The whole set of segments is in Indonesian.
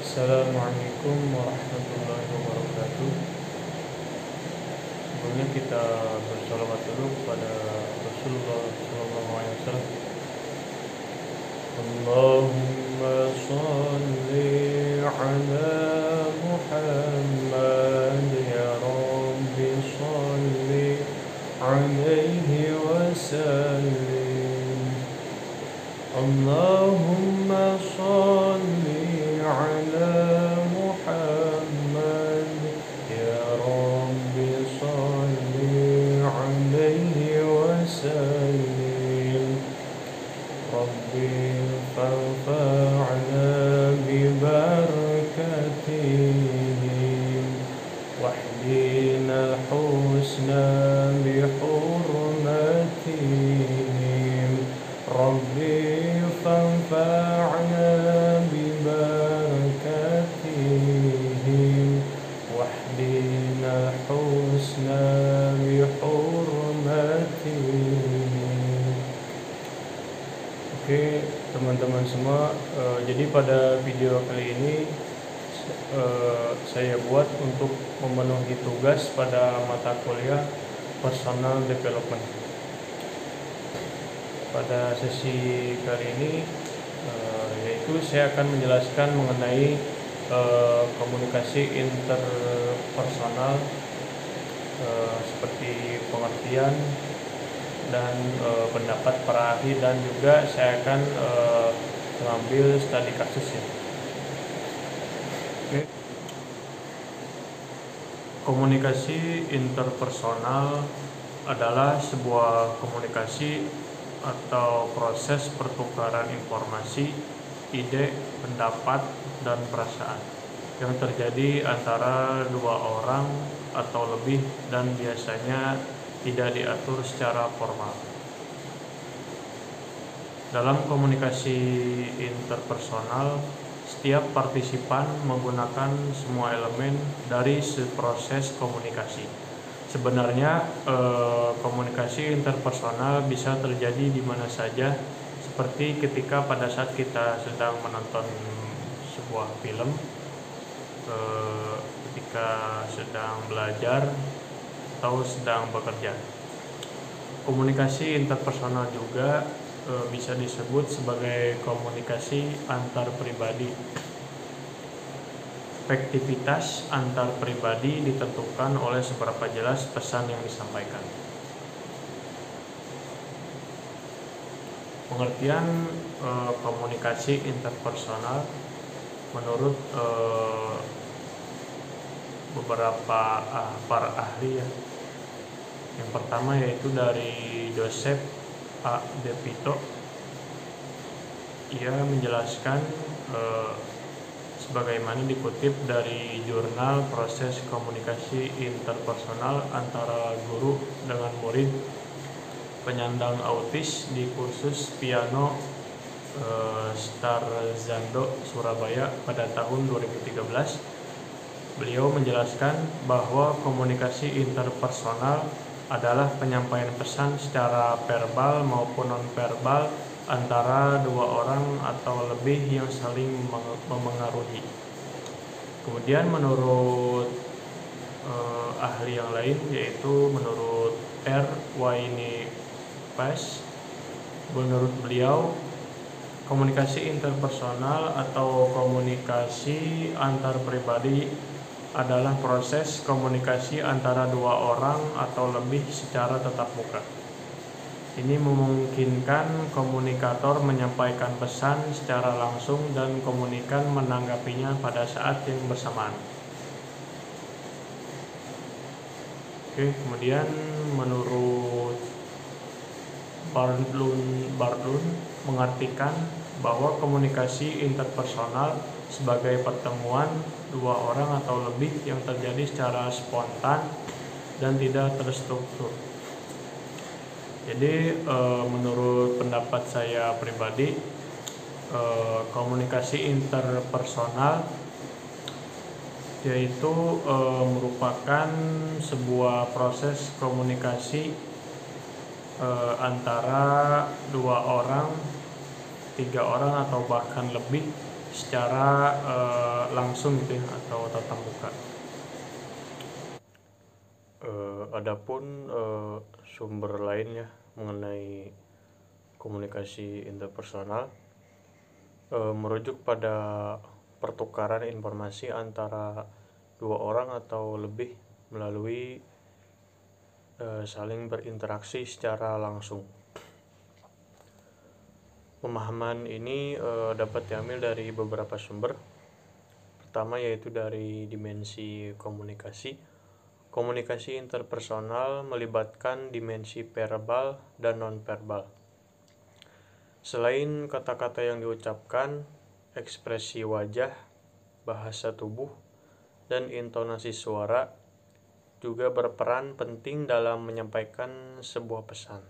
Assalamualaikum warahmatullahi wabarakatuh. Sebelumnya kita bersalawat dulu kepada Rasulullah SAW. Allahumma sholli ala Muhammad ya Rabbi sholli alaihi wasallim. Allahumma sholli ala Muhammad ya Rabbi sholli alaihi wasallim. Rabbi fanfa'na bibarakatihim wahdina al-husna bihurmatihim. Rabbi fanfa'na bibarakatihim wahdina al-husna bihurmatihim. Oke teman-teman semua, jadi pada video kali ini saya buat untuk memenuhi tugas pada mata kuliah Personal Development. Pada sesi kali ini yaitu saya akan menjelaskan mengenai komunikasi interpersonal, seperti pengertian dan pendapat para ahli, dan juga saya akan mengambil studi kasus ya. Oke. Komunikasi interpersonal adalah sebuah komunikasi atau proses pertukaran informasi, ide, pendapat, dan perasaan yang terjadi antara dua orang atau lebih dan biasanya tidak diatur secara formal. Dalam komunikasi interpersonal, setiap partisipan menggunakan semua elemen dari proses komunikasi. Sebenarnya komunikasi interpersonal bisa terjadi di mana saja, seperti ketika pada saat kita sedang menonton sebuah film, ketika sedang belajar, atau sedang bekerja. Komunikasi interpersonal juga bisa disebut sebagai komunikasi antar pribadi. Efektivitas antar pribadi ditentukan oleh seberapa jelas pesan yang disampaikan. Pengertian komunikasi interpersonal menurut beberapa para ahli ya. Yang pertama yaitu dari Joseph A. De Vito. Ia menjelaskan sebagaimana dikutip dari jurnal Proses Komunikasi Interpersonal antara guru dengan murid penyandang autis di kursus piano Starzando Surabaya pada tahun 2013. Beliau menjelaskan bahwa komunikasi interpersonal adalah penyampaian pesan secara verbal maupun non-verbal antara dua orang atau lebih yang saling memengaruhi. Kemudian menurut ahli yang lain, yaitu menurut R. Wayne Page, menurut beliau komunikasi interpersonal atau komunikasi antar pribadi adalah proses komunikasi antara dua orang atau lebih secara tatap muka. Ini memungkinkan komunikator menyampaikan pesan secara langsung dan komunikan menanggapinya pada saat yang bersamaan. Oke, kemudian menurut Bartlund mengartikan bahwa komunikasi interpersonal sebagai pertemuan dua orang atau lebih yang terjadi secara spontan dan tidak terstruktur. Jadi menurut pendapat saya pribadi, komunikasi interpersonal yaitu merupakan sebuah proses komunikasi antara dua orang, tiga orang atau bahkan lebih secara langsung gitu ya, atau tatap muka. Adapun sumber lainnya mengenai komunikasi interpersonal merujuk pada pertukaran informasi antara dua orang atau lebih melalui saling berinteraksi secara langsung. Pemahaman ini dapat diambil dari beberapa sumber. Pertama yaitu dari dimensi komunikasi. Komunikasi interpersonal melibatkan dimensi verbal dan non-verbal. Selain kata-kata yang diucapkan, ekspresi wajah, bahasa tubuh, dan intonasi suara juga berperan penting dalam menyampaikan sebuah pesan.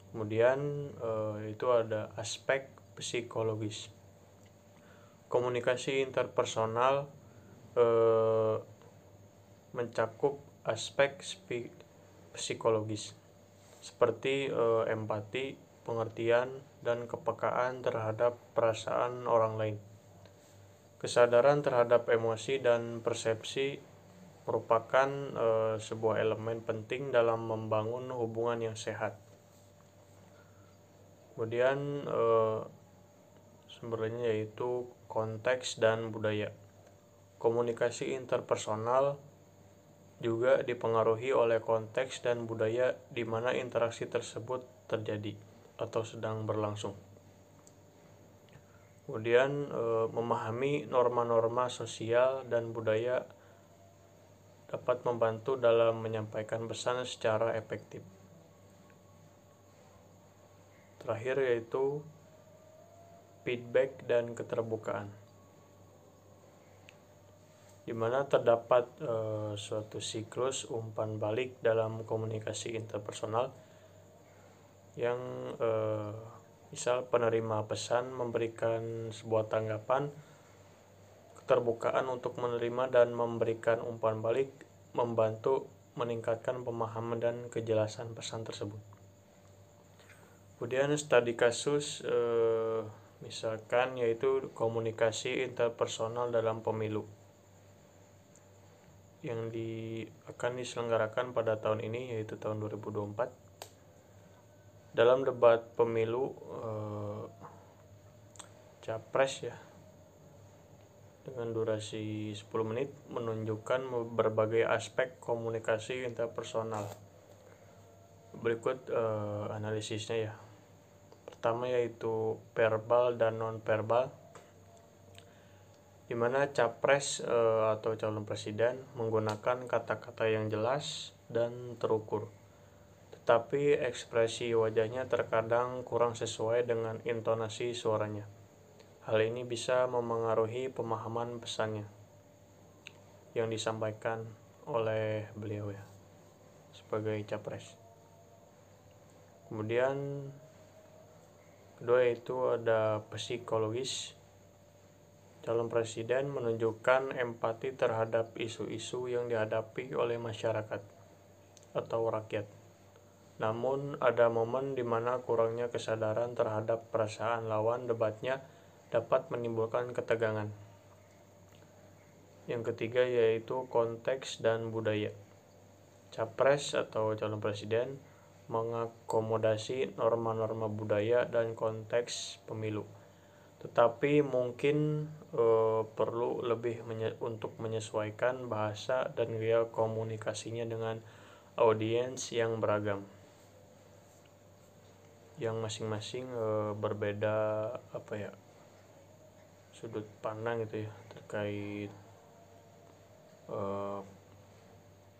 Kemudian itu ada aspek psikologis. Komunikasi interpersonal mencakup aspek psikologis seperti empati, pengertian, dan kepekaan terhadap perasaan orang lain. Kesadaran terhadap emosi dan persepsi merupakan sebuah elemen penting dalam membangun hubungan yang sehat. Kemudian sumbernya yaitu konteks dan budaya. Komunikasi interpersonal juga dipengaruhi oleh konteks dan budaya di mana interaksi tersebut terjadi atau sedang berlangsung. Kemudian memahami norma-norma sosial dan budaya dapat membantu dalam menyampaikan pesan secara efektif. Terakhir yaitu feedback dan keterbukaan, di mana terdapat suatu siklus umpan balik dalam komunikasi interpersonal yang misal penerima pesan memberikan sebuah tanggapan, keterbukaan untuk menerima dan memberikan umpan balik membantu meningkatkan pemahaman dan kejelasan pesan tersebut. Kemudian studi kasus misalkan yaitu komunikasi interpersonal dalam pemilu yang akan diselenggarakan pada tahun ini yaitu tahun 2024. Dalam debat pemilu capres ya dengan durasi 10 menit menunjukkan berbagai aspek komunikasi interpersonal. Berikut analisisnya ya. Pertama yaitu verbal dan non-verbal, di mana capres atau calon presiden menggunakan kata-kata yang jelas dan terukur, tetapi ekspresi wajahnya terkadang kurang sesuai dengan intonasi suaranya. Hal ini bisa memengaruhi pemahaman pesannya yang disampaikan oleh beliau ya sebagai capres. Kemudian kedua yaitu ada psikologis. Calon presiden menunjukkan empati terhadap isu-isu yang dihadapi oleh masyarakat atau rakyat. Namun ada momen di mana kurangnya kesadaran terhadap perasaan lawan debatnya dapat menimbulkan ketegangan. Yang ketiga yaitu konteks dan budaya. Capres atau calon presiden mengakomodasi norma-norma budaya dan konteks pemilu, tetapi mungkin perlu lebih untuk menyesuaikan bahasa dan gaya komunikasinya dengan audiens yang beragam, yang masing-masing berbeda sudut pandang gitu ya terkait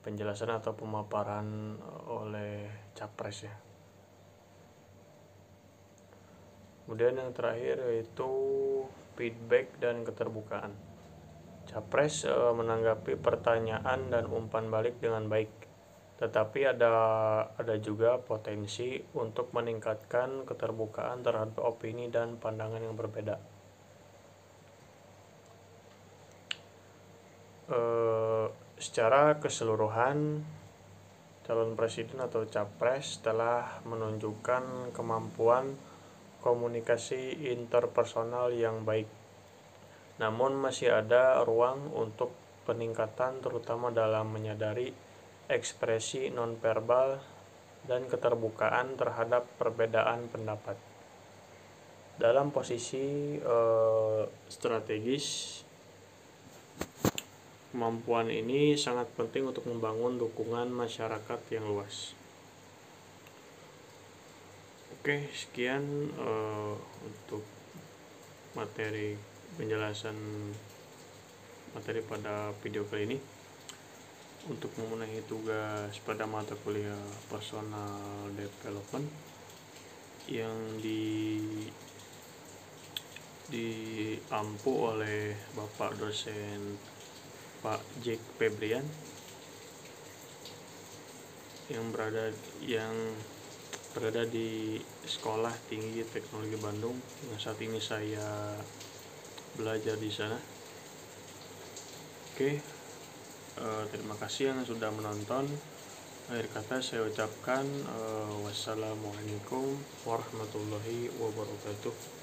penjelasan atau pemaparan oleh capres ya. Kemudian yang terakhir yaitu feedback dan keterbukaan. Capres menanggapi pertanyaan dan umpan balik dengan baik, tetapi ada juga potensi untuk meningkatkan keterbukaan terhadap opini dan pandangan yang berbeda. Secara keseluruhan, calon presiden atau capres telah menunjukkan kemampuan komunikasi interpersonal yang baik. Namun masih ada ruang untuk peningkatan, terutama dalam menyadari ekspresi nonverbal dan keterbukaan terhadap perbedaan pendapat. Dalam posisi strategis, kemampuan ini sangat penting untuk membangun dukungan masyarakat yang luas. Oke, sekian untuk materi penjelasan materi pada video kali ini. Untuk memenuhi tugas pada mata kuliah personal development yang diampu oleh Bapak dosen Pak Jack Febrian yang berada di Sekolah Tinggi Teknologi Bandung yang saat ini saya belajar di sana. Oke, terima kasih yang sudah menonton. Akhir kata saya ucapkan wassalamualaikum warahmatullahi wabarakatuh.